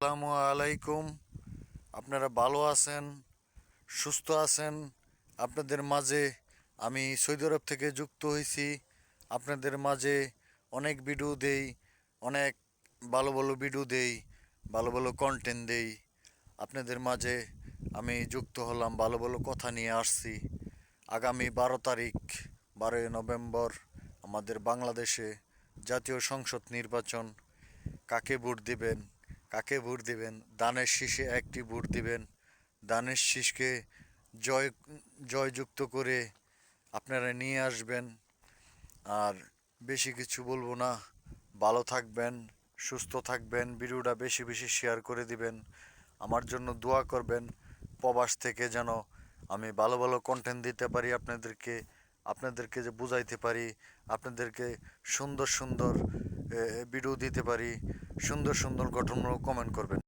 আসসালামু আলাইকুম। আপনারা ভালো আছেন, সুস্থ আছেন? আপনাদের মাঝে আমি সৌদি আরব থেকে যুক্ত হয়েছি। আপনাদের মাঝে অনেক ভিডিও দেই, অনেক ভালো ভালো ভিডিও দেই, ভালো ভালো কন্টেন্ট দেই। আপনাদের মাঝে আমি যুক্ত হলাম, ভালো ভালো কথা নিয়ে আসছি। আগামী 12 তারিখ, 12ই নভেম্বর আমাদের বাংলাদেশে জাতীয় সংসদ নির্বাচন। কাকে ভোট দিবেন? কাকে ভোট দিবেন? দানের শীষে একটি ভোট দিবেন। দানের শীষকে জয় জয়যুক্ত করে আপনারা নিয়ে আসবেন। আর বেশি কিছু বলবো না। ভালো থাকবেন, সুস্থ থাকবেন, ভিডিওটা বেশি বেশি শেয়ার করে দিবেন। আমার জন্য দোয়া করবেন, প্রবাস থেকে যেন আমি ভালো ভালো কন্টেন্ট দিতে পারি আপনাদেরকে, আপনাদেরকে যে বুঝাইতে পারি, আপনাদেরকে সুন্দর সুন্দর ভিডিও দিতে পারি। সুন্দর সুন্দর গঠনমূলক কমেন্ট করবেন।